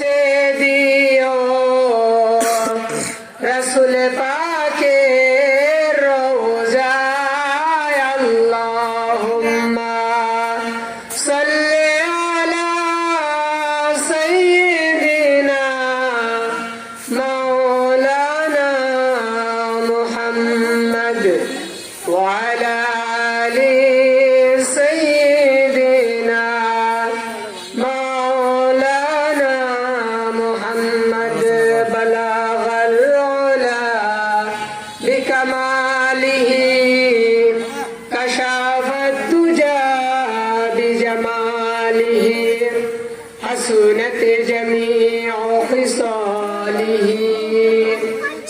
পৌঁছে দিও রসুল পাকের রওজায় আল্লাহুম্মা সাল্লি আলা সাইয়্যিদিনা মাওলানা মুহাম্মদ ওয়া আলা আলি সাইয়্যিদিনা মাওলানা মুহাম্মদ বালাগাল উলা বিকামালিহি কাশাফাত দুজা বিজামালিহি হাসুনাত জামিউ খিসালিহি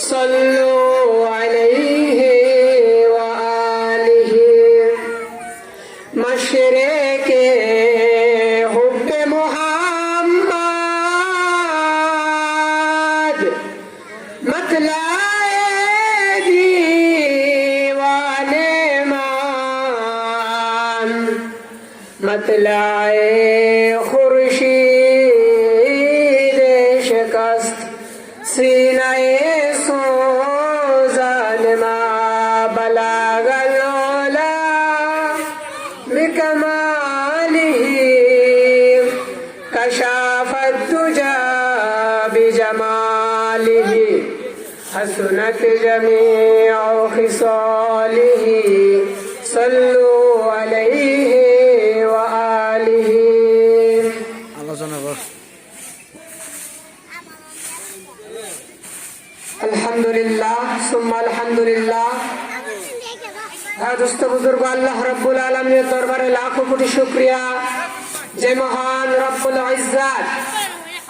সাল্লু আলাইহি ওয়া আলিহি মশরিকে হুব্বে মুহাম্মদ मतलाए दीवाने मान मतलाए खुर्शीद शिकस्त सीनाए सोजान मा बलागल उला बिकमालिही कशाफत दुजा बिजमालिही हसनत जमीउ खिसालिही सल्लु अलैहि व आलिहि। আলোচনা কর। अल्हम्दुलिल्लाह सुम्मा अल्हम्दुलिल्लाह। হ্যাঁ দোস্ত বুজুর্গ, আল্লাহ রব্বুল আলামিনের দরবারে লাখো কোটি শুকরিয়া যে মহান রব্বুল ইজ্জাত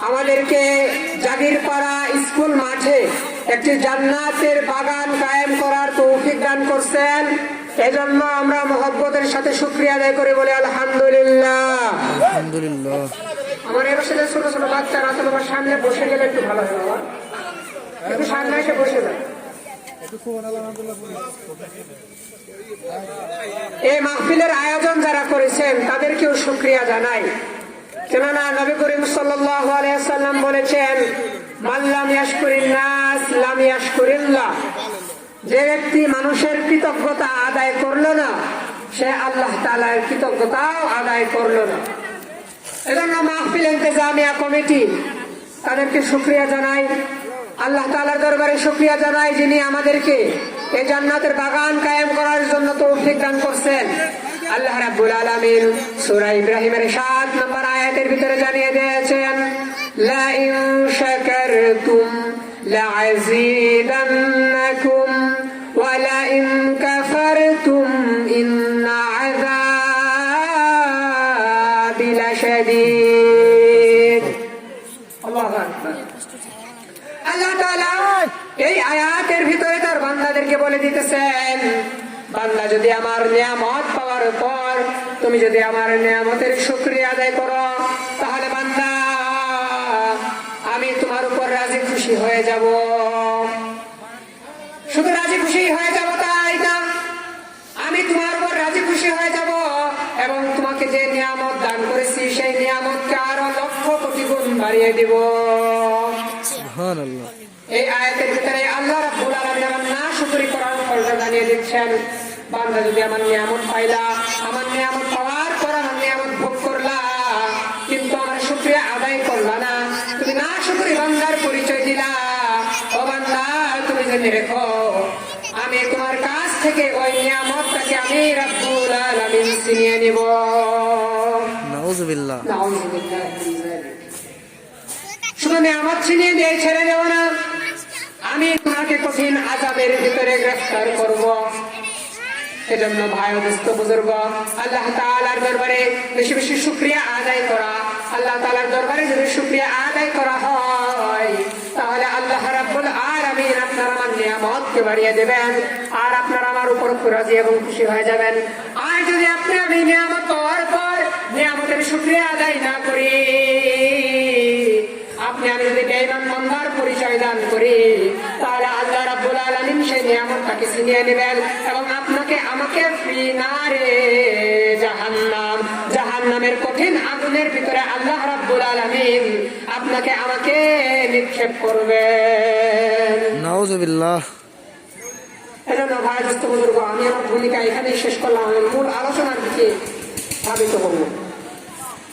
আমাদেরকে জাগিরপাড়া স্কুল মাঠে একটি জান্নাতের বাগান কায়েম করার তৌফিক দান করছেন। এজন্য আমরা মহব্বতের সাথে শুকরিয়া আদায় করে বলি আলহামদুলিল্লাহ। আলহামদুলিল্লাহ। আমার এবার সাথে ছোট ছোট বাচ্চারা আসলে আমার সামনে বসে গেলে একটু ভালো হয়, বাবা একটু সামনে এসে বসে যায়। এই মাহফিলের আয়োজন যারা করেছেন তাদেরকেও শুকরিয়া জানাই, কেননা নবী করিম সাল্লাল্লাহু আলাইহি ওয়াসাল্লাম বলেছেন মান লাম ইয়াশকুরিন নাস লাম ইয়াশকুরিল্লাহ। যে ব্যক্তি মানুষের কৃতজ্ঞতা আদায় করলো না সে আল্লাহ তাআলার কৃতজ্ঞতাও আদায় করলো না। এজন্য মাহফিল ইন্তেজামিয়া কমিটি তাদেরকে শুকরিয়া জানাই, আল্লাহ তাআলার দরবারে শুকরিয়া জানাই যিনি আমাদেরকে এই জান্নাতের বাগান কায়েম করার জন্য তৌফিক দান করছেন। আল্লাহ রাব্বুল আলামিন সূরা ইব্রাহিমের ৭ নম্বর আয়াতের ভিতরে জানিয়ে দিয়েছেন লা ইন শাকারতুম লাযীদান্নাকুম ওয়া লা ইন কাফারতুম ইন্না আযাবি লাশাদীদ। আল্লাহু আকবার। আল্লাহ তাআলা এই আয়াতের ভিতরে তার বান্দাদেরকে বলে দিতেছেন বান্দা যদি আমার নিয়ামত পাওয়ার পর তুমি যদি আমার নিয়ামতের শুকরিয়া আদায় করো তাহলে বান্দা আমি তোমার উপর রাজি খুশি হয়ে যাব। শুধু রাজি খুশি হয়ে যাব তাই না, আমি তোমার উপর রাজি খুশি হয়ে যাব এবং তোমাকে যে নিয়ামত দান করেছি সেই নিয়ামতকে আরো লক্ষ কোটি গুণ বাড়িয়ে দিব। সুবহানাল্লাহ। এই আয়াতের ভিতরে আল্লাহ রাব্বুল আলামিন আমার নাশুকরি করার ফলটা জানিয়ে দিচ্ছেন বান্দা যদি আমার নিয়ামত পাইলা, আমার নিয়ামত পাওয়ার পর আমার নিয়ামত ভোগ করলা কিন্তু আমার শুকরিয়া আদায় করলা না, তুমি নাশুকরি বান্দার পরিচয় দিলা, ও বান্দা তুমি জেনে রেখো আমি তোমার কাছ থেকে ওই নিয়ামতটাকে আমি রাব্বুল আলামিন ছিনিয়ে নিব। নাউযুবিল্লাহ। নাউযুবিল্লাহ। শুধু নিয়ামত ছিনিয়ে দিয়ে ছেড়ে দেব না, আমি তোমাকে কঠিন আযাবের ভিতরে গ্রেফতার করব। এজন্য ভাই ও দোস্ত বুজুর্গ, আল্লাহ তাআলার দরবারে বেশি বেশি শুকরিয়া আদায় করা, আল্লাহ তাআলার দরবারে যদি শুকরিয়া আদায় করা হয় তাহলে আল্লাহ রাব্বুল আলামিন আপনার আমার নিয়ামতকে বাড়িয়ে দেবেন আর আপনারা আমার উপর রাজি এবং খুশি হয়ে যাবেন। আর যদি আপনি আমি নিয়ামত পাওয়ার পর নিয়ামতের শুকরিয়া আদায় না করি, আপনি আমি যদি যদি বেঈমান বান্দার পরিচয় দান করি, তাহলে আল্লাহ রাব্বুল আলামিন সেই নিয়ামতটাকে ছিনিয়ে নেবেন এবং আপনাকে আমাকে ফিনারে জাহান্নাম, জাহান্নামের কঠিন আগুনের ভিতরে আল্লাহ রাব্বুল আলামিন আপনাকে আমাকে নিক্ষেপ করবেন। নাউজুবিল্লাহ। এজন্য ভাই দোস্ত বুজুর্গ, আমি আমার ভূমিকা এখানেই শেষ করলাম। আমি মূল আলোচনার দিকে ধাবিত হব।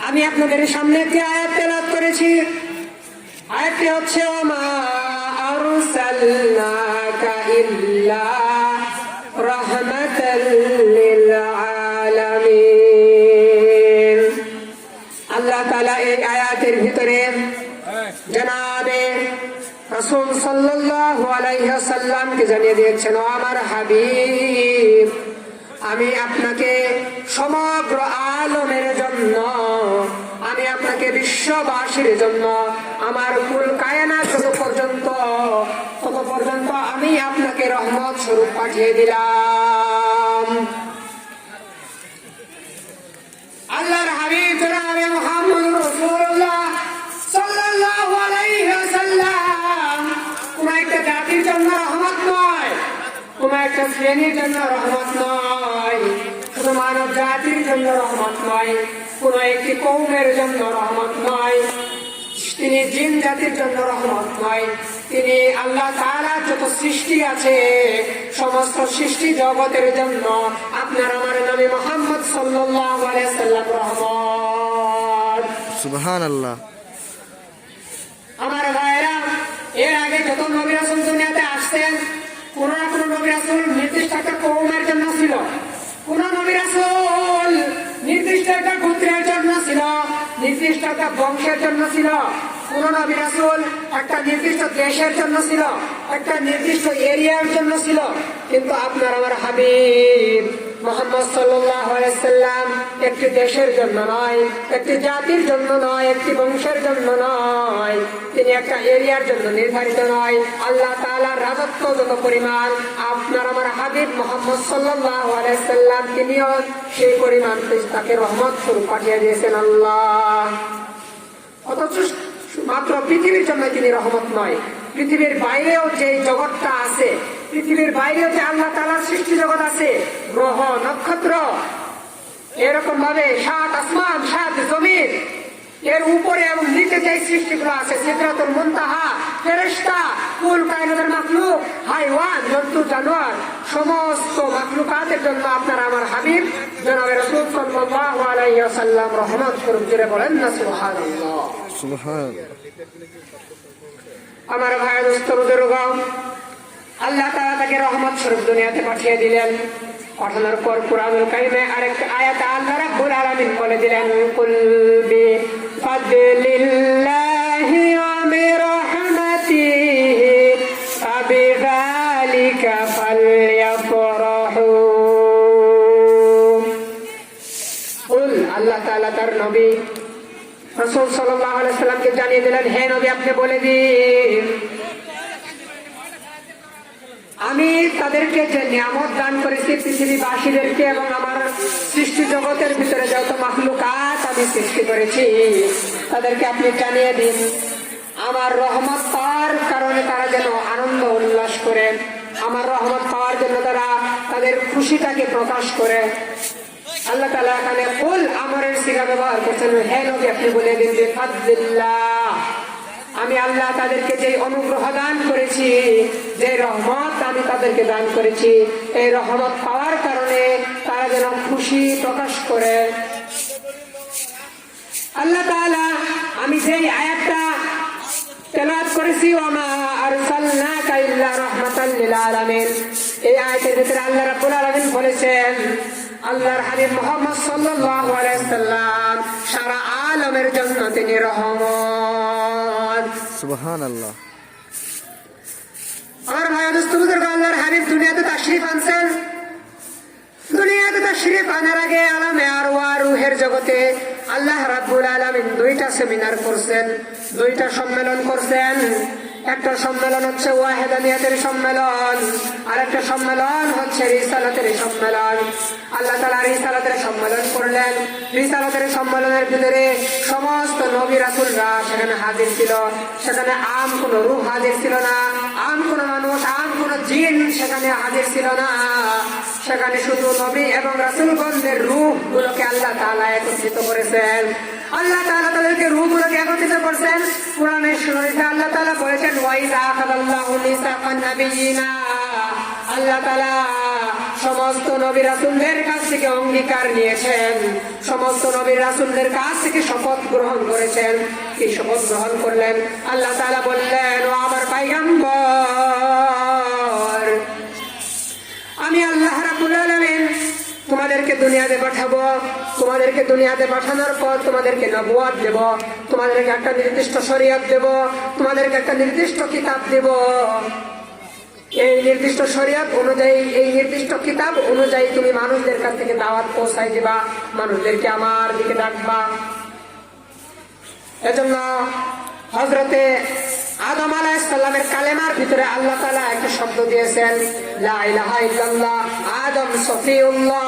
আমি আপনাদের সামনে একটি আয়াত তেলাওয়াত করেছি। আয়াতটি হচ্ছে ওমা আরসালনাকা ইল্লা রাহমাতাল লিল আলামিন। আল্লাহ তাআলা এই আয়াতের ভিতরে জনাবে রাসূল সাল্লাল্লাহু আলাইহি ওয়াসাল্লামকে জানিয়ে দিয়েছেন, ও আমার হাবিব, আমি আপনাকে সমগ্র আলমের জন্য, আমি আপনাকে বিশ্ববাসীর জন্য, আমার কুল কায়নাত তত পর্যন্ত আমি আপনাকে রহমত স্বরূপ পাঠিয়ে দিলাম। আল্লাহর হাবিব জনাবে মুহাম্মদুর রাসূলুল্লাহ সাল্লাল্লাহু আলাইহি ওয়াসাল্লাম কোন একটা জাতির জন্য রহমত নয়, কোন একটা শ্রেণীর জন্য রহমত নয়, শুধু মানব জাতির জন্য রহমত নয়, কোন একটি কওমের জন্য রহমত নয়, তিনি জিন জাতির জন্য রহমত নয়, তিনি আল্লাহ তাআলা যত সৃষ্টি আছে সমস্ত সৃষ্টি জগতের জন্য আপনার আমার নবী মুহাম্মদ সাল্লাল্লাহু আলাইহি ওয়াসাল্লাম রহমত। সুবহানাল্লাহ। আমার ভাইরা, এর আগে যত নবী রাসূল দুনিয়াতে আসতেন, কোন না কোন নবী রাসূল নির্দিষ্ট একটা কওমের জন্য ছিল, কোন নবী রাসূল নির্দিষ্ট একটা গোত্রের জন্য ছিল, নির্দিষ্ট একটা বংশের জন্য ছিল, কোন নবী রাসূল একটা নির্দিষ্ট দেশের জন্য ছিল, একটা নির্দিষ্ট এরিয়ার জন্য ছিল। কিন্তু আপনার আমার হাবিব মুহাম্মদ সাল্লাল্লাহু আলাইহি ওয়াসাল্লাম একটি দেশের জন্য নয়, একটি জাতির জন্য নয়, একটি বংশের জন্য নয়, তিনি একটা এরিয়ার জন্য নির্ধারিত নয়। আল্লাহ তাআলার রাজত্ব যত পরিমাণ, আপনার আমার হাবিব মুহাম্মদ সাল্লাল্লাহু আলাইহি ওয়াসাল্লাম তিনিও সেই পরিমাণ তাকে রহমত স্বরূপ পাঠিয়ে দিয়েছেন আল্লাহ। অথচ মাত্র পৃথিবীর জন্য তিনি রহমত নয়, পৃথিবীর বাইরেও যে জগৎটা আছে, পৃথিবীর বাইরেও যে আল্লাহ তাআলার সৃষ্টি জগৎ আছে, গ্রহ নক্ষত্র, এরকম ভাবে সাত আসমান সাত জমিন, এর উপরে এবং নিচে যে সৃষ্টিগুলো আছে, সিদরাতুল মুনতাহা, ফেরেশতা, কুল কায়নাতের মাখলুক, হাইওয়ান, জন্তু জানোয়ার, সমস্ত মাখলুকাতের জন্য আপনার আমার হাবিব জনাবে রাসূল সাল্লাল্লাহু আলাইহি ওয়াসাল্লাম রহমত স্বরূপ। জোরে বলেন না সুবহানাল্লাহ। সুবহানাল্লাহ। আমার ভাই দোস্ত বুজুর্গ, আল্লাহ তাআলা তাকে রহমত স্বরূপ দুনিয়াতে পাঠিয়ে দিলেন। পাঠানোর পর কুরআনুল কারীমে আরেকটা আয়াতে আল্লাহ রাব্বুল আলামিন বলে দিলেন, কুল বিফাদলিল্লাহি ওয়া বিরহমাতিহি ফাবিযালিকা ফালইফরাহু। কুল, আল্লাহ তাআলা তার নবী রাসূল সাল্লাল্লাহু আলাইহি ওয়াসাল্লামকে জানিয়ে দিলেন, হে নবী আপনি বলে দিন, আমি তাদেরকে যে নিয়ামত দান করেছি পৃথিবীবাসীদেরকে এবং আমার সৃষ্টি জগতের ভিতরে যত মাখলুকাত আমি সৃষ্টি করেছি তাদেরকে আপনি জানিয়ে দিন, আমার রহমত পাওয়ার কারণে তারা যেন আনন্দ উল্লাস করে, আমার রহমত পাওয়ার জন্য তারা তাদের খুশিটাকে প্রকাশ করে। আল্লাহ তাআলা এখানে কুল আমরের সিগা ব্যবহার করছেন, হে নবী আপনি বলে দিন বিফাদলিল্লাহ, আমি আল্লাহ তাদেরকে যে অনুগ্রহ দান করেছি, যে রহমত আমি তাদেরকে দান করেছি, এই রহমত পাওয়ার কারণে তারা যেন খুশি প্রকাশ করে। আল্লাহ তাআলা আমি যেই আয়াতটা তেলাওয়াত করেছি, ওয়ামা আরসালনাকা ইল্লা রাহমাতাল লিল আলামিন, এই আয়াতের ভিতরে আল্লাহ রাব্বুল আলামিন বলেছেন আল্লাহর হাবিব মুহাম্মদ সাল্লাল্লাহু আলাইহি ওয়াসাল্লাম সারা আলমের জন্য তিনি রহমত। সুবহানাল্লাহ। আমার ভাই দোস্ত বুজুর্গ, আল্লাহর হাবিব দুনিয়াতে তাশরীফ আনছেন। দুনিয়াতে তাশরীফ আনার আগে আলামে আরওয়াহ রূহের জগতে আল্লাহ রাব্বুল আলামিন দুইটা সেমিনার করছেন, দুইটা সম্মেলন করছেন। একটা সম্মেলন হচ্ছে ওয়াহেদানিয়াতের সম্মেলন, আর একটা সম্মেলন হচ্ছে রিসালাতের সম্মেলন। আল্লাহ তাআলা রিসালাতের সম্মেলন করলেন। রিসালাতের সম্মেলনের ভিতরে সমস্ত নবী রাসূলরা সেখানে হাজির ছিল। সেখানে আম কোন রূহ হাজির ছিল না, আম কোন মানুষ, আম কোন জিন সেখানে হাজির ছিল না। সেখানে শুধু নবী এবং রাসূলগণদের রূহগুলোকে আল্লাহ তাআলা একত্রিত করেছেন। আল্লাহ তাআলা তাদেরকে রূহগুলোকে একত্রিত করেছেন। কোরআনের শুরুতে আল্লাহ তাআলা বলেছেন ওয়াইযা আখাযাল্লাহু মিসাকান নাবিয়িনা। আল্লাহ তাআলা সমস্ত নবী রাসূলদের কাছ থেকে অঙ্গীকার নিয়েছেন, সমস্ত নবী রাসূলদের কাছ থেকে শপথ গ্রহণ করেছেন। কি শপথ গ্রহণ করলেন? আল্লাহ তাআলা বললেন, ও আমার পয়গম্বর, আমি আল্লাহ রাব্বুল আলামিন তোমাদেরকে দুনিয়াতে পাঠাবো। তোমাদেরকে দুনিয়াতে পাঠানোর পর তোমাদেরকে নবুয়ত দেব, তোমাদেরকে একটা নির্দিষ্ট শরীয়ত দেব, তোমাদেরকে একটা নির্দিষ্ট কিতাব দেব। এই নির্দিষ্ট শরীয়ত অনুযায়ী, এই নির্দিষ্ট কিতাব অনুযায়ী তুমি মানুষদের কাছ থেকে দাওয়াত পৌঁছাই দিবা, মানুষদেরকে আমার দিকে ডাকবা। এজন্য হযরতে আদম আলাইহিস সালামের কালেমার ভিতরে আল্লাহ তাআলা একটা শব্দ দিয়েছেন, লা ইলাহা ইল্লাল্লাহ, আদম সফিউল্লাহ।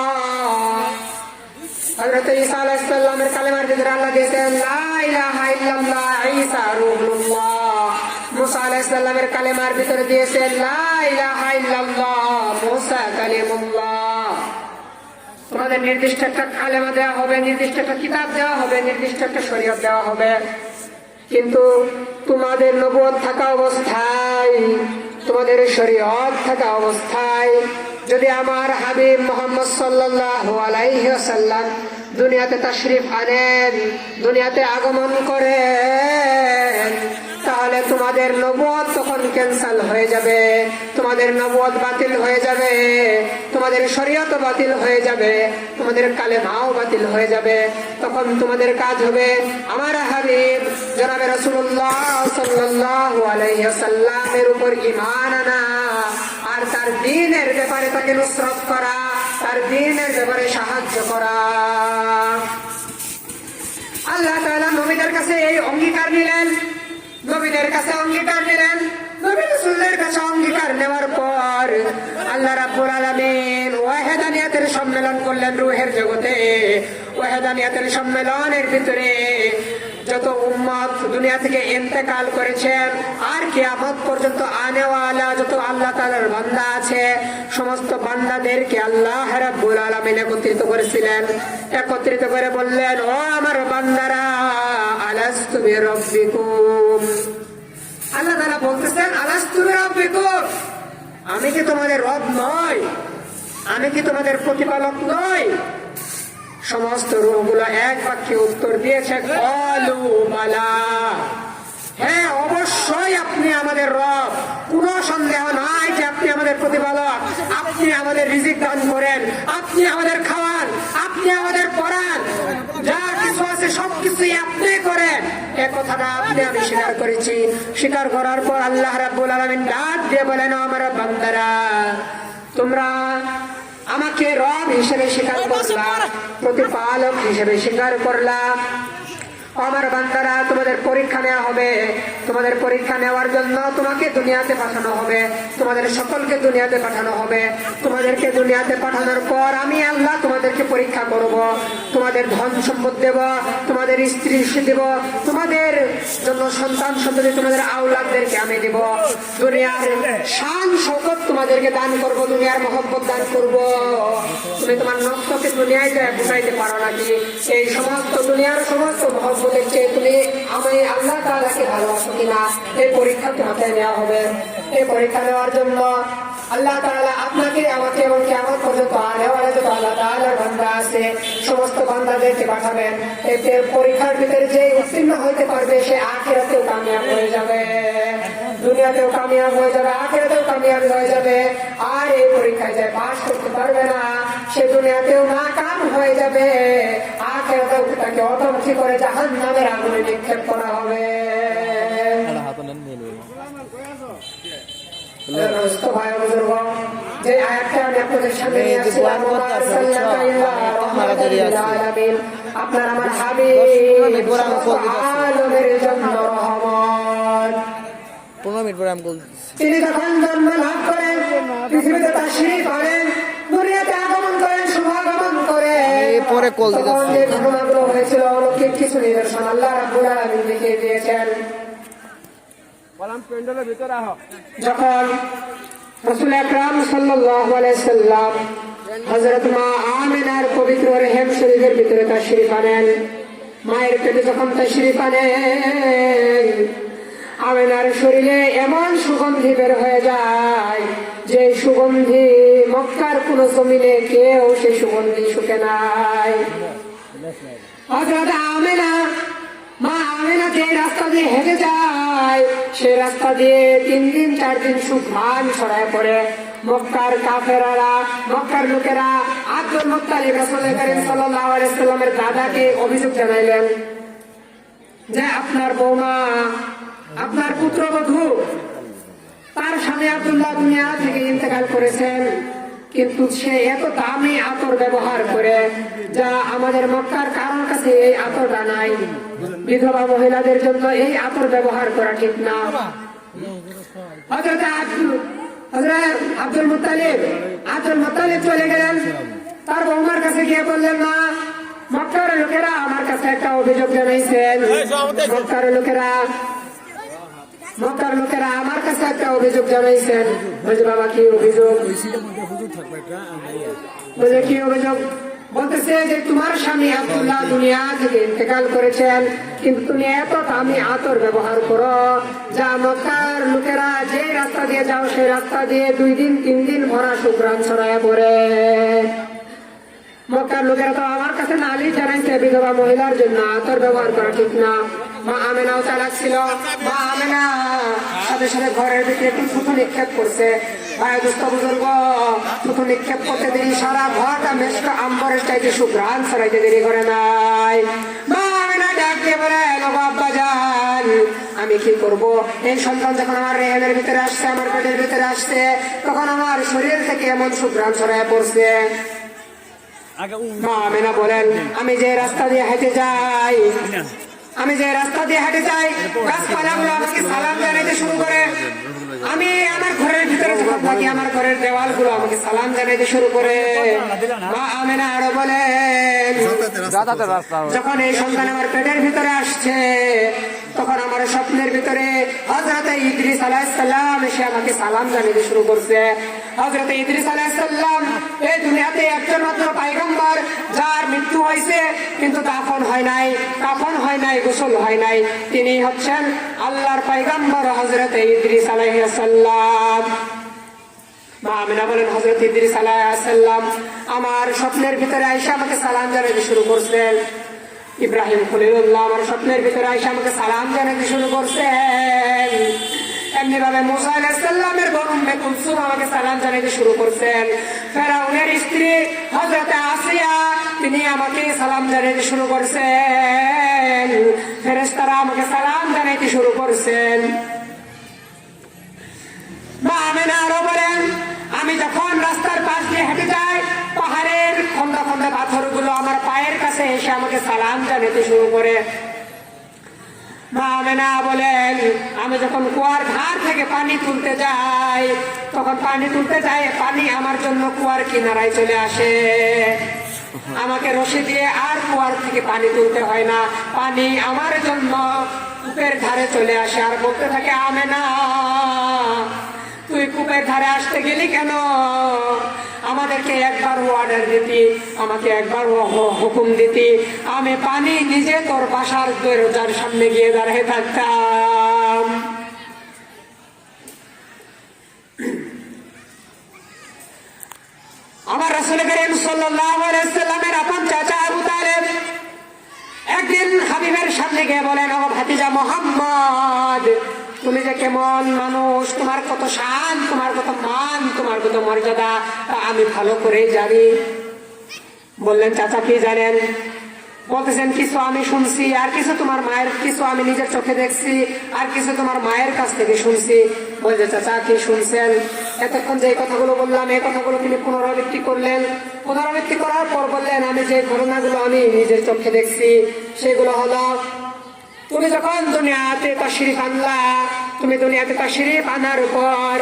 হযরতে ঈসা আলাইহিস সালামের কালেমার ভিতরে আল্লাহ দিয়েছেন, লা ইলাহা ইল্লাল্লাহ, ঈসা রূহুল্লাহ। মুসা আলাইহিস সালামের কালেমার ভিতরে দিয়েছেন, লা ইলাহা ইল্লাল্লাহ, মুসা কালিমুল্লাহ। তোমাদের নির্দিষ্ট একটা কালেমা দেওয়া হবে, নির্দিষ্ট একটা কিতাব দেওয়া হবে, নির্দিষ্ট একটা শরীয়ত দেওয়া হবে। কিন্তু তোমাদের নবুয়ত থাকা অবস্থায়, তোমাদের শরীয়ত থাকা অবস্থায় যদি আমার হাবিব মুহাম্মদ সাল্লাল্লাহু আলাইহি ওয়াসাল্লাম দুনিয়াতে তাশরীফ আনেন, দুনিয়াতে আগমন করেন, তাহলে তোমাদের নবুয়ত তখন ক্যান্সেল হয়ে যাবে, তোমাদের নবুয়ত বাতিল হয়ে যাবে, তোমাদের শরীয়ত বাতিল হয়ে যাবে, তোমাদের কালেমাও বাতিল হয়ে যাবে। তখন তোমাদের কাজ হবে আমার হাবিব জনাবে রাসূলুল্লাহ সাল্লাল্লাহু আলাইহি ওয়াসাল্লামের উপর ঈমান আনা, আর তার দ্বীনের ব্যাপারে তাকে নুসরত করা, তার দ্বীনের ব্যাপারে সাহায্য করা। আল্লাহ তাআলা নবীদের কাছে এই অঙ্গীকার নিলেন, নবীদের কাছে অঙ্গীকার নিলেন। নবী রাসূলদের কাছে অঙ্গীকার নেওয়ার পর আল্লাহ রাব্বুল আলামিন ওয়াহেদানিয়াতের সম্মেলন করলেন রূহের জগতে। ওয়াহেদানিয়াতের সম্মেলনের ভিতরে যত উম্মত দুনিয়া থেকে ইন্তেকাল করেছেন আর কিয়ামত পর্যন্ত আনেওয়ালা যত আল্লাহ তাআলার বান্দা আছে, সমস্ত বান্দাদেরকে আল্লাহ রাব্বুল আলামিন একত্রিত করেছিলেন। একত্রিত করে বললেন, ও আমার বান্দারা, আলাস্তু বিরাব্বিকুম। আল্লাহ তাআলা বলতেছেন, আলাস্তু বিরাব্বিকুম, আমি কি তোমাদের রব নই? আমি কি তোমাদের প্রতিপালক নই? সমস্ত রূহগুলো এক বাক্যে উত্তর দিয়েছে, ক্বালু বালা, হ্যাঁ অবশ্যই আপনি আমাদের রব, কোনো সন্দেহ নাই যে আপনি আমাদের প্রতিপালক, আপনি আমাদের রিজিক দান করেন, আপনি আমাদের খাওয়ান, আপনি আমাদের পড়ান, যা কিছু আছে সবকিছুই আপনি করেন। এ কথাটা আপনি আমি স্বীকার করেছি। স্বীকার করার পর আল্লাহ রাব্বুল আলামিন ডাক দিয়ে বলেন, আমার বান্দারা, তোমরা আমাকে রব হিসেবে স্বীকার করলা, প্রতিপালক হিসেবে স্বীকার করলা। আমার বান্দারা, তোমাদের পরীক্ষা নেওয়া হবে। তোমাদের পরীক্ষা নেওয়ার জন্য তোমাকে দুনিয়াতে পাঠানো হবে, তোমাদের সকলকে দুনিয়াতে পাঠানো হবে। তোমাদেরকে দুনিয়াতে পাঠানোর পর আমি আল্লাহ তোমাদেরকে পরীক্ষা করব, তোমাদের ধন সম্পদ দেব, তোমাদের স্ত্রী দেব, তোমাদের জন্য সন্তান সন্ততি, তোমাদের আওলাদদেরকে আমি দেব। দুনিয়ার শান শৌকত তোমাদেরকে দান করব, দুনিয়ার মহব্বত দান করব। তুমি তোমার নফসকে দুনিয়ায় বুঝাইতে পারো নাকি? এই সমস্ত দুনিয়ার সমস্ত মহব্বত দেখছে তুমি আমি আল্লাহ তাআলাকে ভালোবাসো কিনা, এই পরীক্ষা তোমাকে নেওয়া হবে। এই পরীক্ষা নেওয়ার জন্য আল্লাহ তাআলা আপনাকে, আমাকে এবং কিয়ামত পর্যন্ত আনেওয়ালা যত আল্লাহ তাআলার বান্দা আছে সমস্ত বান্দাদেরকে পাঠাবেন। এই পরীক্ষার ভিতরে যে উত্তীর্ণ হইতে পারবে সে আখিরাতেও কামিয়াব হয়ে যাবে, দুনিয়াতেও কামিয়াব হয়ে যাবে, আখিরাতেও কামিয়াব হয়ে যাবে। আর এই পরীক্ষায় যে পাস করতে পারবে না সে দুনিয়াতেও নাকাম হয়ে যাবে, আখিরাতেও তাকে অতমুখী করে জাহান্নামের আগুনে নিক্ষেপ করা হবে। যে আয়াতটা আমি আপনাদের সামনে নিয়ে আসছিলাম, আপনার আমার হাবিব আলমের জন্য রহমত। মিনিট পরে আমি কল দিচ্ছি। তিনি যখন জন্ম লাভ করেন, পৃথিবীতে তাশরীফ আনেন, দুনিয়াতে আগমন করেন, শুভাগমন করেন, পরে কল দিতে তখন যে ঘটনাগুলো হয়েছিল অলৌকিক কিছু নিদর্শন আল্লাহ রাব্বুল আলামিন দেখিয়ে দিয়েছেন। যখন রাসূল আকরাম সাল্লাল্লাহু আলাইহি সাল্লাম হযরত মা আমিনার পবিত্র রহিম শরীফের ভিতরে তাশরীফ আনেন, মায়ের পেটে যখন তাশরীফ আনেন, আমিনার শরীরে এমন সুগন্ধি বের হয়ে যায় যে সুগন্ধি মক্কার কোন জমিনে কেউ সেই সুগন্ধি শুকে নাই। হযরত আমিনা, মা আমিনা যে রাস্তা দিয়ে হেঁটে যায়, সে রাস্তা দিয়ে 3 দিন 4 দিন সুঘ্রাণ ছড়ায় পড়ে। মক্কার কাফেরারা, মক্কার লোকেরা আব্দুল মুত্তালিব রাসূল করিম সাল্লাল্লাহু আলাইহি সাল্লামের দাদাকে অভিযোগ জানাইলেন যে আপনার বৌমা, আপনার পুত্রবধূ, তার স্বামী আব্দুল্লাহ দুনিয়া থেকে ইন্তেকাল করেছেন, কিন্তু সে এত দামি আতর ব্যবহার করে যা আমাদের মক্কার কারোর কাছে এই আতরটা নাই। বিধবা মহিলাদের জন্য এই আতর ব্যবহার করা ঠিক না। হযরত আব্দুল মুত্তালিব চলে গেলেন, তার বৌমার কাছে গিয়ে বললেন, মা, মক্কার লোকেরা আমার কাছে একটা অভিযোগ জানাইছেন, মক্কার লোকেরা আমার কাছে একটা অভিযোগ জানাইছেন। বলছে, বাবা কি অভিযোগ? বলে কি অভিযোগ? বলতেছে যে তোমার স্বামী আব্দুল্লাহ দুনিয়া থেকে ইন্তেকাল করেছেন, কিন্তু তুমি এত দামি আতর ব্যবহার করো যা মক্কার লোকেরা যে রাস্তা দিয়ে যাও সেই রাস্তা দিয়ে 2 দিন 3 দিন ভরা সুঘ্রাণ ছড়ায় পড়ে। মক্কার লোকেরা তো আমার কাছে নালিশ জানাইছে বিধবা মহিলার জন্য আতর ব্যবহার করা ঠিক না। মা আমেনাও চালাক ছিল। মা আমেনা সাথে সাথে ঘরের ভিতরে একটু থুতু নিক্ষেপ করছে। ভাই দুস্থ বুজুর্গ, থুতু নিক্ষেপ করতে দেরি সারা ঘরটা মেশকা আম্বরের চাইতে সুঘ্রাণ ছড়াইতে দেরি করে নাই। মা আমেনা ডাক দিয়ে বলে, আব্বা জান, আমি কি করব? এই সন্তান যখন আমার রেহেমের ভিতরে আসছে, আমার পেটের ভিতরে আসছে, তখন আমার শরীর থেকে এমন সুঘ্রাণ ছড়ায় পড়ছে। মা আমেনা বলেন, আমি যে রাস্তা দিয়ে হেঁটে যাই, গাছপালাগুলো আমাকে সালাম জানাইতে শুরু করে। আমি আমার ঘরের ভিতরে যখন থাকি, আমার ঘরের দেওয়ালগুলো আমাকে সালাম জানাইতে শুরু করে। মা আমেনা আরো বলেন, যখন এই সন্তান আমার পেটের ভিতরে আসছে, তখন আমার স্বপ্নের ভিতরে হযরত ইদ্রিস আলাইহিস সালাম এসে আমাকে সালাম জানাইতে শুরু করছে। হযরত ইদ্রিস আলাইহিস সালাম এই দুনিয়াতে একজন মাত্র পয়গম্বর, যার মৃত্যু হয়েছে কিন্তু দাফন হয় নাই, কাফন হয় নাই, গোসল হয় নাই। তিনি হচ্ছেন আল্লাহর পয়গম্বর হযরত ইদ্রিস আলাইহিস সালাম। মা আমিনা বলেন, হযরত ইদ্রিস আলাইহিস সালাম আমার স্বপ্নের ভিতরে আয়েশা আমাকে সালাম জানাতে শুরু করছেন। ইব্রাহিম খলিলুল্লাহ আমার স্বপ্নের ভিতরে আয়েশা আমাকে সালাম জানাতে শুরু করছেন। এমনি ভাবে মুসা আলাইহিস সালামের বোন উম্মে কুলসুম আমাকে সালাম জানাতে শুরু করছেন। ফেরাউনের স্ত্রী হযরত আসিয়া, তিনি আমাকে সালাম জানাতে শুরু করছেন। ফেরেশতারা আমাকে সালাম জানাতে শুরু করছেন। মা আমিনা আরো বলেন, আমি যখন রাস্তার পাশ দিয়ে হেঁটে যাই, পাহাড়ের খন্ডা খন্ডা পাথরগুলো আমার পায়ের কাছে এসে আমাকে সালাম জানাতে শুরু করে। মা আমিনা বলেন, আমি যখন কুয়ার ধার থেকে পানি তুলতে যাই, তখন পানি আমার জন্য কুয়ার কিনারায় চলে আসে। আমাকে রশি দিয়ে আর কুয়ার থেকে পানি তুলতে হয় না, পানি আমার জন্য কূপের ধারে চলে আসে। আর বলতে থাকে, আমেনা, তুই কূপের ধারে আসতে গেলি কেন? আমাদেরকে একবার অর্ডার দিতি, আমাকে একবার হুকুম দিতি, আমি পানি নিজে তোর বাসার দরজার সামনে গিয়ে দাঁড়িয়ে থাকতাম। আমার রাসূল করিম সাল্লাল্লাহু আলাইহি ওয়াসাল্লামের আপন চাচা আবু তালেব একদিন হাবিবের সামনে গিয়ে বলেন, ও ভাতিজা মুহাম্মদ, তুমি যে কেমন মানুষ, তোমার কত শান, তোমার কত মান, তোমার কত মর্যাদা, তা আমি ভালো করেই জানি। বললেন, চাচা কি জানেন? বলতেছেন, কিছু আমি শুনছি, আর কিছু তোমার মায়ের, কিছু আমি নিজের চোখে দেখছি, আর কিছু তোমার মায়ের কাছ থেকে শুনছি। বলছে, চাচা কি শুনছেন? এতক্ষণ যে কথাগুলো বললাম, এই কথাগুলো তিনি পুনরাবৃত্তি করলেন। পুনরাবৃত্তি করার পর বললেন, আমি যে ঘটনাগুলো আমি নিজের চোখে দেখছি সেগুলো হলো, তুমি যখন দুনিয়াতে তাশরীফ আনলা, তুমি দুনিয়াতে তাশরীফ আনার উপর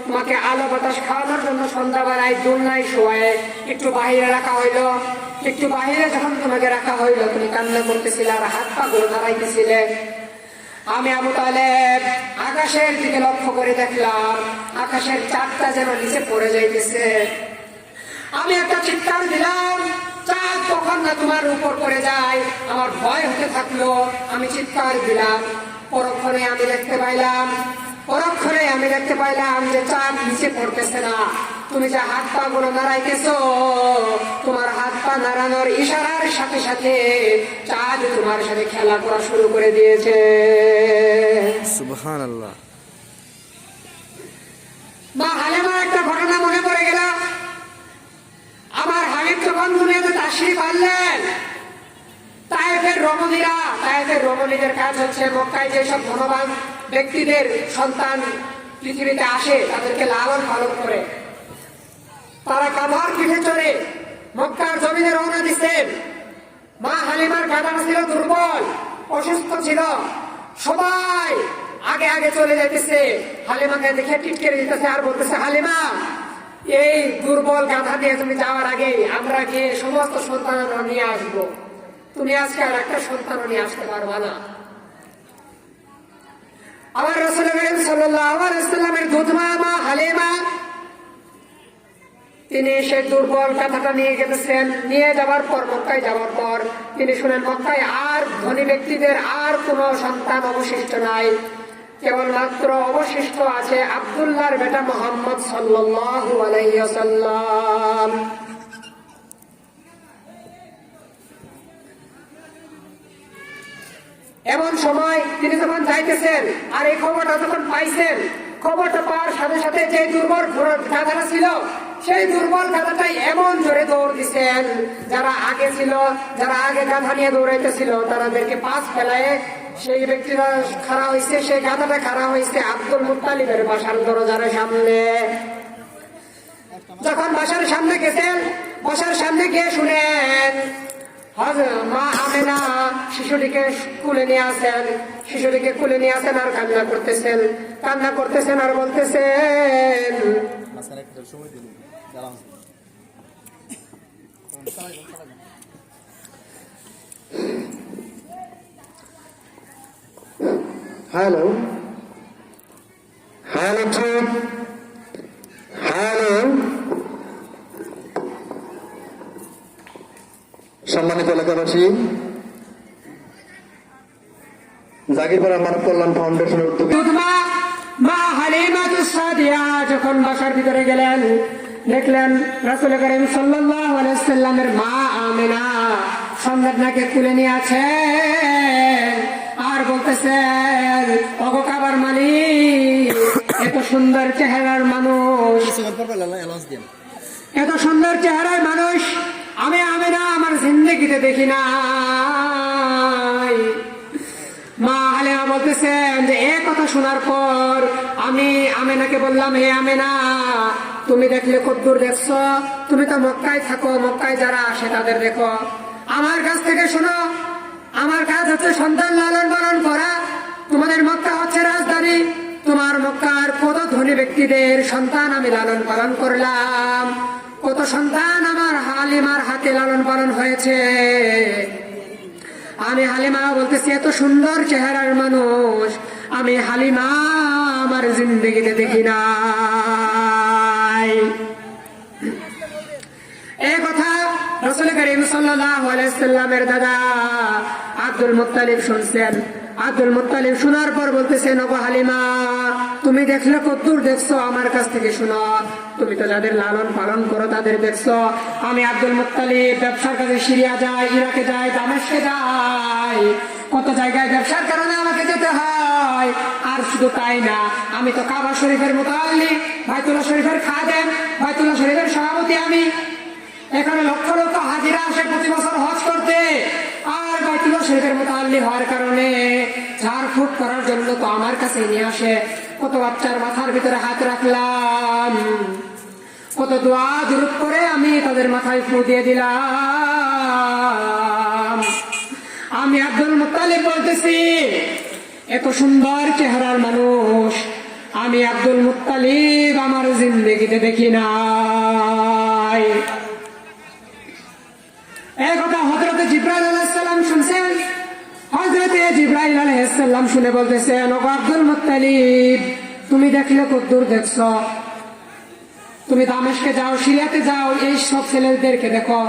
তোমাকে আলো বাতাস খাওয়ানোর জন্য সন্ধ্যাবেলায় দোলনায় শোয়ায় একটু বাহিরে রাখা হইলো। একটু বাহিরে যখন তোমাকে রাখা হইলো, তুমি কান্না করতেছিলে আর হাত পা গুলো নাড়াইতেছিলে। আমি আবু তালেব আকাশের দিকে লক্ষ্য করে দেখলাম আকাশের চাঁদটা যেন নিচে পড়ে যাইতেছে। আমি একটা চিৎকার দিলাম, চাঁদ কখন না তোমার উপর পড়ে যায়, আমার ভয় হতে থাকলো। আমি চিৎকার দিলাম, পরক্ষণে আমি দেখতে পাইলাম যে চাঁদ নিচে পড়তেছে না। তুমি যে হাত পা গুলো নাড়াইতেছো, তোমার হাত পা নাড়ানোর ইশারার সাথে সাথে চাঁদ তোমার সাথে খেলা করা শুরু করে দিয়েছে। সুবহানাল্লাহ। মা হালেমার একটা ঘটনা মনে পড়ে গেল। আমার হাবিব যখন দুনিয়াতে তাশরীফ আনলেন, তায়েফের রমণীদের কাজ হচ্ছে মক্কায় যেসব ধনবান ব্যক্তিদের সন্তান পৃথিবীতে আসে তাদেরকে লালন পালন করে। তারা গাধার পিঠে চড়ে মক্কার জমিনে রওনা দিচ্ছেন। মা হালিমার গাধাটা ছিল দুর্বল, অসুস্থ ছিল, সবাই আগে আগে চলে যাইতেছে। হালিমাকে দেখে টিটকেরে দিতেছে আর বলতেছে, হালিমা এই দুর্বল গাধা দিয়ে তুমি যাওয়ার আগে আমরা গিয়ে সমস্ত সন্তান নিয়ে আসবো, তুমি আজকে আর একটা সন্তান নিয়ে আসতে পারবা না। আমার রাসূল করিম সাল্লাল্লাহু আলাইহি ওয়াসাল্লামের দুধমা মা হালিমা, তিনি সেই দুর্বল গাধাটা নিয়ে গেছেন। নিয়ে যাওয়ার পর মক্কায় যাওয়ার পর তিনি শুনেন মক্কায় আর ধনী ব্যক্তিদের আর কোনো সন্তান অবশিষ্ট নাই, কেবলমাত্র অবশিষ্ট আছে আব্দুল্লাহর বেটা মুহাম্মদ সাল্লাল্লাহু আলাইহি ওয়াসাল্লাম। এমন সময় তিনি যখন যাইতেছেন আর এই খবরটা যখন পাইছেন, খবরটা পাওয়ার সাথে সাথে যে দুর্বল গাধাটা ছিল সেই দুর্বল গাধাটাই এমন জোরে দৌড় দিচ্ছেন, যারা আগে ছিল, যারা আগে গাধা নিয়ে দৌড়াইতেছিল তাদেরকে পাশ ফেলায় সেই ব্যক্তিরা খাড়া হয়েছে, সেই গাধাটা খাড়া হয়েছে আব্দুল মুত্তালিবের বাসার দরজার সামনে। যখন বাসার সামনে গেছেন, বাসার সামনে গিয়ে শুনেন মা আমেনা শিশুটিকে কুলে নিয়ে আসেন আর কান্না করতেছেন আর বলতেছেন, হ্যালো সম্মানিত এলাকাবাসী, জাগিরপাড়া মানব কল্যাণ ফাউন্ডেশনের উদ্যোগে মা হালিমাতুস সাদিয়া যখন বাসার ভিতরে গেলেন, দেখলেন রাসূল করিম সাল্লাল্লাহু আলাইহি ওয়াসাল্লামের মা আমেনা সন্তানকে তুলে নিয়ে আছেন আর বলতেছেন, ওগো কাবার মালিক, এত সুন্দর চেহারার মানুষ, আমি আমেনা আমার জিন্দেগিতে দেখি নাই। মা হালিমা বলতেছেন যে এ কথা শোনার পর আমি আমেনাকে বললাম, হে আমেনা, তুমি দেখলে কদ্দুর দেখছো, তুমি তো মক্কায় থাকো, মক্কায় যারা আসে তাদের দেখো, আমার কাছ থেকে শোনো, আমার কাজ হচ্ছে সন্তান লালন পালন করা। তোমাদের মক্কা হচ্ছে রাজধানী, তোমার মক্কার কত ধনী ব্যক্তিদের সন্তান আমি লালন পালন করলাম, কত সন্তান আমার হালিমার হাতে লালন পালন হয়েছে। আমি হালিমা বলতেছি, এত সুন্দর চেহারার মানুষ আমি হালিমা আমার জিন্দেগিতে দেখি নাই। এই কথা রাসূল করিম সাল্লাল্লাহু আলাইহি ওয়াসাল্লামের দাদা আব্দুল মুত্তালিব শুনছেন। আব্দুল মুত্তালিব শোনার পর বলতেছেন, ওগো হালিমা, তুমি দেখলে কতদূর দেখছো, আমার কাছ থেকে শোনো, তুমি তো যাদের লালন পালন করো তাদের দেখছো। আমি আব্দুল মুত্তালিব ব্যবসার কাজে সিরিয়া যাই, ইরাকে যাই, দামেস্কে যাই, কত জায়গায় ব্যবসার কারণে আমাকে যেতে হয়। আর শুধু তাই না, আমি তো কাবা শরীফের মুতাল্লিক, বাইতুল্লাহ শরীফের খাদেম, বাইতুল্লাহ শরীফের সভাপতি। আমি এখানে লক্ষ লক্ষ হাজিরা আসে প্রতি বছর হজ করতে, আর বাইতুল্লাহ শরীফের মুতাল্লিক হওয়ার কারণে ঝাড়ফুঁক করার জন্য তো আমার কাছে নিয়ে আসে। কত বাচ্চার মাথার ভিতরে হাত রাখলাম, কত দোয়া দুরূদ করে আমি তাদের মাথায় ফু দিয়ে দিলাম। আমি আব্দুল মুত্তালিব বলতেছি, এত সুন্দর চেহারার মানুষ আমি আব্দুল মুত্তালিব আমার জিন্দেগিতে দেখি নাই। এই কথা হযরতে জিবরাইল আলাইহিস সালাম শুনছেন। হযরতে জিবরাইল আলাইহিস সালাম শুনে বলতেছেন, ও আব্দুল মুত্তালিব, তুমি দেখলে কতদূর দেখছো? তুমি দামেশকে যাও, সিরিয়াতে যাও, এই সব ছেলেদেরকে দেখো,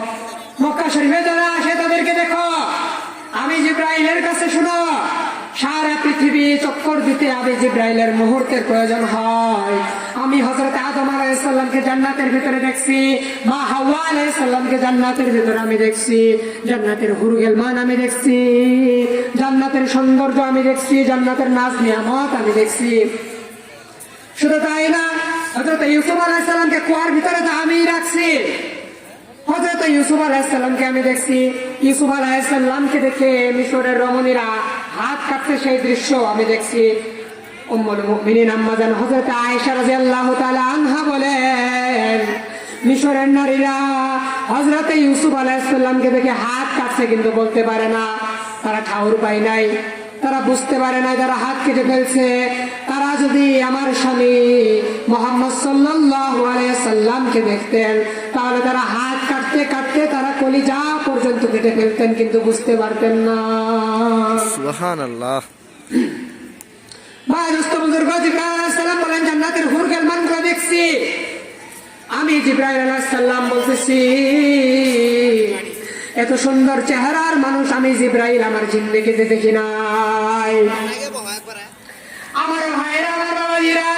মক্কা শরীফে যারা আসে তাদেরকে দেখো। আমি জিবরাইলের কাছে শুনো, সারা পৃথিবী চক্কর দিতে আমি জিবরাইলের মুহূর্তের প্রয়োজন হয়। আমি হযরত আদম আলাইহিস সালামকে জান্নাতের ভিতরে দেখছি, মা হাওয়া আলাইহিস সালামকে জান্নাতের ভিতরে আমি দেখছি, জান্নাতের হুরগেলমান আমি দেখছি, জান্নাতের সৌন্দর্য আমি দেখছি, জান্নাতের নাজ নিয়ামত আমি দেখছি। শুধু তাই না, হযরত ইউসুফ আলাইহিস সালামকে কুয়ার ভিতরে তো আমি রাখছি। হযরত ইউসুফ আলাইহিস সালামকে আমি দেখছি। ইউসুফ আলাইহিস সালামকে দেখে মিশরের রমণীরা হাত কাটছে, সেই দৃশ্য আমি দেখছি। উম্মুল মুমিনিন আম্মা জান হযরত আয়েশা রাদিয়াল্লাহু তাআলা আনহা বলেন, মিশরের নারীরা হযরত ইউসুফ আলাইহিস সালামকে দেখে হাত কাটছে, কিন্তু বলতে পারে না, তারা ঠাউর পায় নাই, তারা বুঝতে পারে না, তারা হাত কেটে ফেলছে। তারা যদি আমার স্বামী মুহাম্মদ সাল্লাল্লাহু আলাইহি সাল্লামকে দেখতেন, তাহলে তারা হাত কাটতে কাটতে তারা কলিজা পর্যন্ত কেটে ফেলতেন, কিন্তু বুঝতে পারতেন না। সুবহানাল্লাহ। ভাই দোস্ত বুজুর্গ, জিবরাইল আলাইহিস সালাম বলেন, জান্নাতের হুরগেলমানকে দেখছি। আমি জিবরাইল আলাইহিস সালাম বলতেছি, এত সুন্দর চেহারার মানুষ আমি জিবরাইল আমার জিন্দেগিতে দেখি নাই। আমার ভাইরা, আমার বাবাজিরা,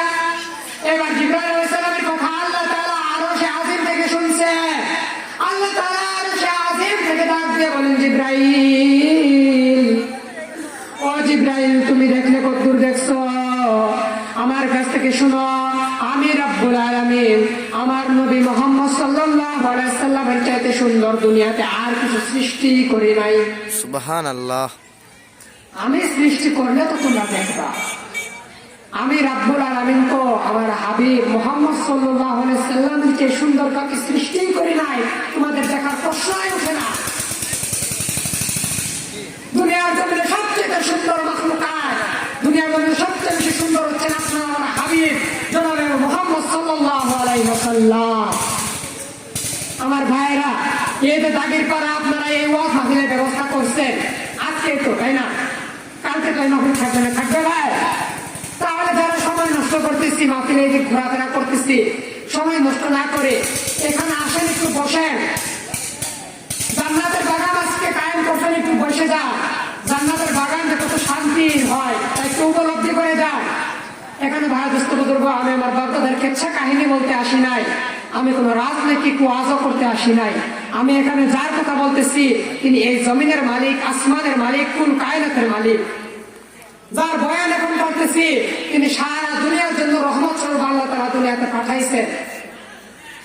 এবার জিবরাইল আলাইহিস সালামের কথা আল্লাহ তাআলা আরশে আজিম থেকে শুনছে। আল্লাহ তাআলা আরশে আজিম থেকে ডাক দিয়ে বলেন, জিবরাইল, ও জিবরাইল, তুমি দেখলে কতদূর দেখছো? আমার কাছ থেকে শুনো, আমি রব্বুল আলামিন আমার নবী মুহাম্মদ সাল্লাল্লাহু আলাইহি সাল্লামের চাইতে সুন্দর দুনিয়াতে আর কিছু সৃষ্টি করি নাই। সুবহানাল্লাহ। আমি সৃষ্টি করলে তো তোমরা দেখবা। আমি রব্বুল আলামিন তো আমার হাবিব মুহাম্মদ সাল্লাল্লাহু আলাইহি সাল্লামের চেয়ে সুন্দর কাউকে সৃষ্টি করি নাই। তোমাদের দেখার প্রশ্নই ওঠে না। দুনিয়ার জমিনে সবচেয়ে সুন্দর মাখলুকাত, দুনিয়ার জমিনে সবচেয়ে বেশি সুন্দর হচ্ছেন আপনার আমার হাবিব জনাবে মুহাম্মদ সাল্লাল্লাহু আলাইহি ওয়াসাল্লাম। আমার ভাইরা, এই যে দাগির করা আপনারা এই ওয়াজ মাহফিলের ব্যবস্থা করছেন, আজকে তো তাই না, কালকে তো এই মাহফিল থাকবে না, থাকবে ভাই? তাহলে যারা সময় নষ্ট করতেছি, মাহফিলে এই যে ঘোরাফেরা করতেছি, সময় নষ্ট না করে এখানে আসেন, একটু বসেন। জান্নাতের বাগান আজকে কায়েম করছেন, একটু বসে যান। জান্নাতের বাগান যে কত শান্তি হয় তা একটু উপলব্ধি করে যান। এখানে ভাই দোস্ত বুজুর্গ, আমি আমার বাপদাদের কেচ্ছা কাহিনী বলতে আসি নাই, আমি কোন রাজনৈতিক ওয়াজও করতে আসি নাই। আমি এখানে যার কথা বলতেছি তিনি এই জমিনের মালিক, আসমানের মালিক, কুল কায়নাতের মালিক। যার বয়ান এখন করতেছি তিনি সারা দুনিয়ার জন্য রহমত স্বরূপ আল্লাহ তাআলা দুনিয়াতে পাঠাইছেন।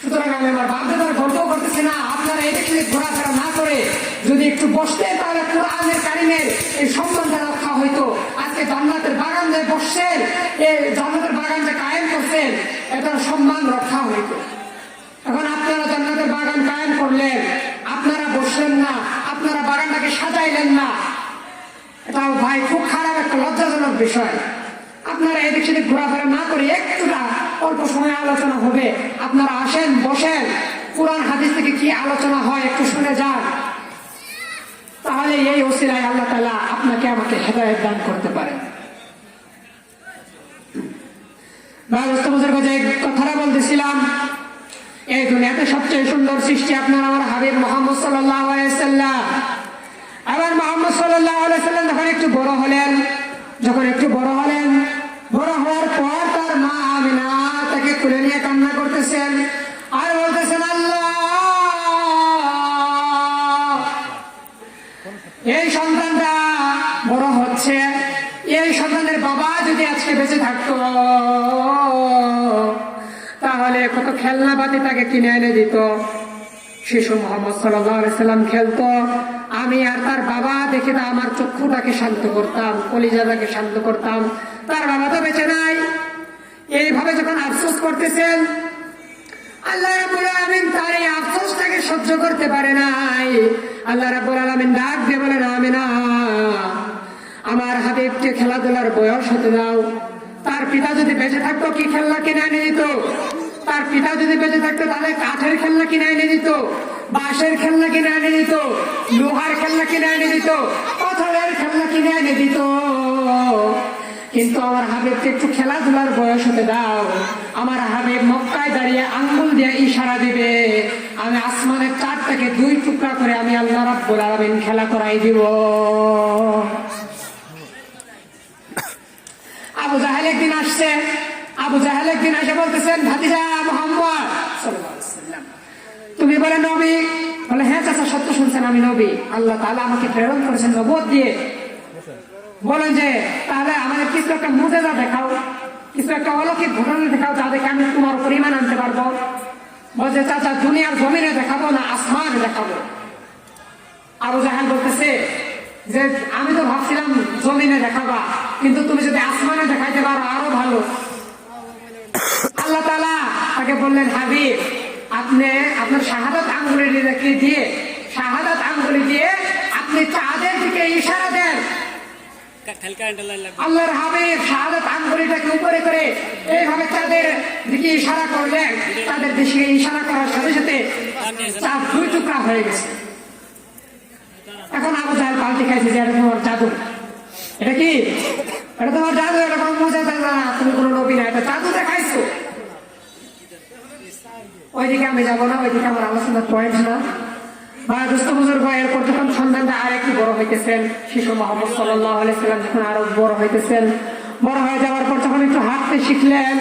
সুতরাং আমি আমার বাপদাদার গল্প করতেছি না। আপনারা এদিকে ঘোরাফেরা না করে যদি একটু বসতেন, তাহলে কোরআনের কারিমের এই সম্মানটা রক্ষা হইতো। আজকে জান্নাতের বাগান যে বসছেন, এই জান্নাতের বাগান যে কায়েম করছেন, এটার সম্মান রক্ষা হইতো। এখন আপনারা জান্নাতের বাগান কায়েম করলেন, আপনারা বসলেন না, আপনারা বাগানটাকে সাজাইলেন না, এটা ভাই খুব খারাপ একটা লজ্জাজনক বিষয়। আপনারা এদিক সেদিক ঘোরাফেরা না করে একটুটা অল্প সময় আলোচনা হবে, আপনারা আসেন, বসেন, কোরআন হাদিস থেকে কি আলোচনা হয় একটু শুনে যান। তাহলে এই ওসিলায় আল্লাহ তাআলা আপনাকে আমাকে হেদায়েত দান করতে পারেন। যে কথাটা বলতেছিলাম, এই দুনিয়াতে সবচেয়ে সুন্দর সৃষ্টি আপনার আমার হাবিব মুহাম্মদ সাল্লাল্লাহু আলাইহি সাল্লাম। আবার মুহাম্মদ সাল্লাল্লাহু আলাইহি সাল্লাম যখন একটু বড় হলেন, বড় হওয়ার পর তার মা আমিনা তাকে তুলে নিয়ে কান্না করতেছেন আর বলতেছেন, আল্লাহ, এই সন্তানটা বড় হচ্ছে, এই সন্তানের বাবা যদি আজকে বেঁচে থাকতো তাহলে কত খেলনাপাতি তাকে কিনে এনে দিত। শিশু মোহাম্মদ সাল্লাল্লাহু আলাইহি সাল্লাম খেলতো, আমি আর তার বাবা দেখে তা আমার চক্ষুটাকে শান্ত করতাম, কলিজাটাকে শান্ত করতাম। তার বাবা তো বেঁচে নাই। এইভাবে যখন আফসোস করতেছেন, আল্লাহ রাব্বুল আলামিন তার এই আফসোসটাকে সহ্য করতে পারে নাই। আল্লাহ রাব্বুল আলামিন ডাক দিয়ে বলেন, আমিনা, আমার হাবিবকে খেলাধুলার বয়স হতে দাও, তার পিতা যদি বেঁচে থাকতো কি খেলনা কিনে এনে দিত? তার পিতা যদি বেঁচে থাকতো তাহলে কাঠের খেলনা কিনে এনে দিত, বাঁশের খেলনা কিনে এনে দিত, লোহার খেলনা কিনে এনে দিত, পাথরের খেলনা কিনে এনে দিত। কিন্তু আমার হাবিবকে একটু খেলাধুলার বয়স হতে দাও। আমার হাবিব মক্কায় দাঁড়িয়ে আঙ্গুল দিয়ে ইশারা দিবে, আমি আসমানের চারটাকে 2 টুকরা করে আমি আল্লাহ রাব্বুল আলামিন খেলা করাই দিব। আবু জাহেল একদিন আসছে, আবু জাহেল একদিন এসে বলতেছেন, ভাতিজা মুহাম্মদ সাল্লাল্লাহু আলাইহি ওয়াসাল্লাম, তুমি বলে নবী? বলে হ্যাঁ চাচা, সত্য শুনছেন, আমি নবী। আল্লাহ তাআলা আমাকে প্রেরণ করেছেন নবুয়ত দিয়ে। বলেন যে তাহলে আমাদের কিছু একটা মুজিজা দেখাও, কিছু একটা অলৌকিক ঘটনা দেখাও, যা দেখে আমি তোমার উপর ঈমান আনতে পারবো। বলছে চাচা, দুনিয়ার জমিনে দেখাবো না আসমানে দেখাবো? আবু জাহেল বলতেছে যে আমি তো ভাবছিলাম জমিনে দেখাবা, কিন্তু তুমি যদি আসমানে দেখাইতে পারো আরো ভালো। আল্লাহ তাআলা তাকে বললেন, হাবিব আপনি আপনার শাহাদাত আঙ্গুলি দিয়ে, শাহাদাত আঙ্গুলি দিয়ে আপনি চাঁদের দিকে ইশারা দেন। আল্লাহর হাবিব শাহাদাত আঙ্গুলিটাকে উপরে করে এইভাবে চাঁদের দিকে ইশারা করলেন। চাঁদের দিকে ইশারা করার সাথে সাথে চাঁদ 2 টুকরা হয়ে গেছে। এখন আবু জাহেল পাল্টে খাইছে যে এটা তোমার জাদু। এটা কি? এটা তোমার জাদু, এটা কোনো মুজিজা না, তুমি কোনো নবী না, এটা জাদু দেখাইছো। ওইদিকে আমি যাবো না, ওইদিকে আমার আলোচনার পয়েন্ট না। ভাই দোস্ত বুজুর্গ, এরপর যখন সন্তানটা আর একটু বড় হইতেছেন, শিশু মোহাম্মদ সাল্লাল্লাহু আলাইহি সাল্লাম যখন আরো বড় হইতেছেন, বড় হয়ে যাওয়ার পর যখন একটু হাঁটতে শিখলেন,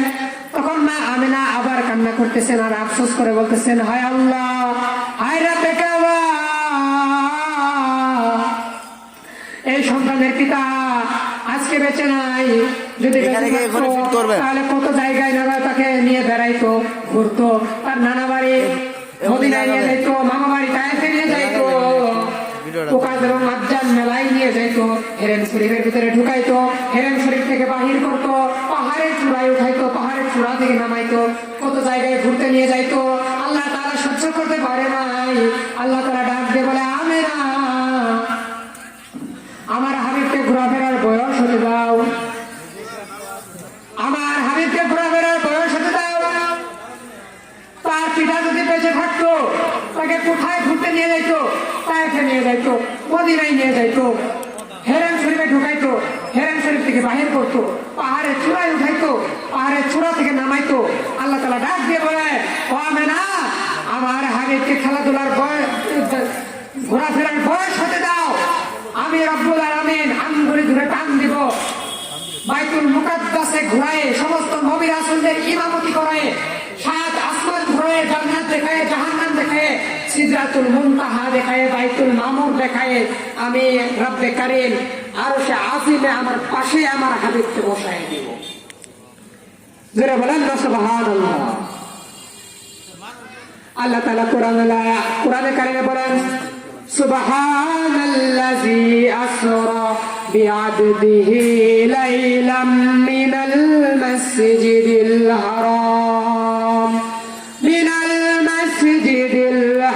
তখন মা আমিনা আবার কান্না করতেছেন আর আফসোস করে বলতেছেন, হায় আল্লাহ, হায় রাব্বে কাবা, এই সন্তানের পিতা আজকে বেঁচে নাই। যদি তাহলে কত জায়গায় নানা তাকে নিয়ে বেড়াইতো, ঘুরতো, তার নানা বাড়ি মদিনায় নিয়ে যাইতো, মামা বাড়ি তায়েফে নিয়ে যাইতো, ওকাজ এবং আজ্জান মেলায় নিয়ে যাইতো, হেরেম শরীফের ভিতরে ঢুকাইতো, হেরেম শরীফ থেকে বাহির করতো, পাহাড়ের চূড়ায় উঠাইতো, পাহাড়ের চূড়া থেকে নামাইতো, কত জায়গায় ঘুরতে নিয়ে যাইতো। আল্লাহ তাআলা সহ্য করতে পারে নাই। আল্লাহ তাআলা ডাক দিয়ে বলে, আমেনা, আমার হাবিবকে ঘোরাফেরার বয়স হতে দাও, আমার হাবিবকে ঘোরাফেরার বয়স হতে দাও। তার পিতা যদি বেঁচে থাকতো তাকে কোথায় ঘুরতে নিয়ে যাইতো? তায়েফে নিয়ে যাইতো, মদিনায় নিয়ে যাইতো, হেরেম শরীফে ঢুকাইতো, হেরেম শরীফ থেকে বাহির করতো, পাহাড়ের চূড়ায় উঠাইতো, পাহাড়ের চূড়া থেকে নামাইতো। আল্লাহ তাআলা ডাক দিয়ে বলে, ও আমেনা, আমার হাবিবকে খেলাধুলার বয়স, ঘোরাফেরার বয়স হতে দাও। আমি রব্বুল আলামিন আঙ্গুলি ধরে টান দিব, বাইতুল মুকাদ্দাসে ঘোরায়, সমস্ত নবী রাসূলদের ইমামতি করায়, 7 আসমান ঘোরায়, জান্নাত দেখায়, জাহান্নাম দেখায়, সিদরাতুল মুনতাহা দেখায়, বাইতুল মামুর দেখায়, আমি রব্বে কারীম আরশে আজিমে আমার পাশে আমার হাবিবকে বসায় দিব। যারা বলেন না সুবহানাল্লাহ। আল্লাহ তাআলা কোরআনে কারিমে বলেন, সুবহানাল্লাযী আসরা বিআবদিহি লাইলাম মিনাল মাসজিদিল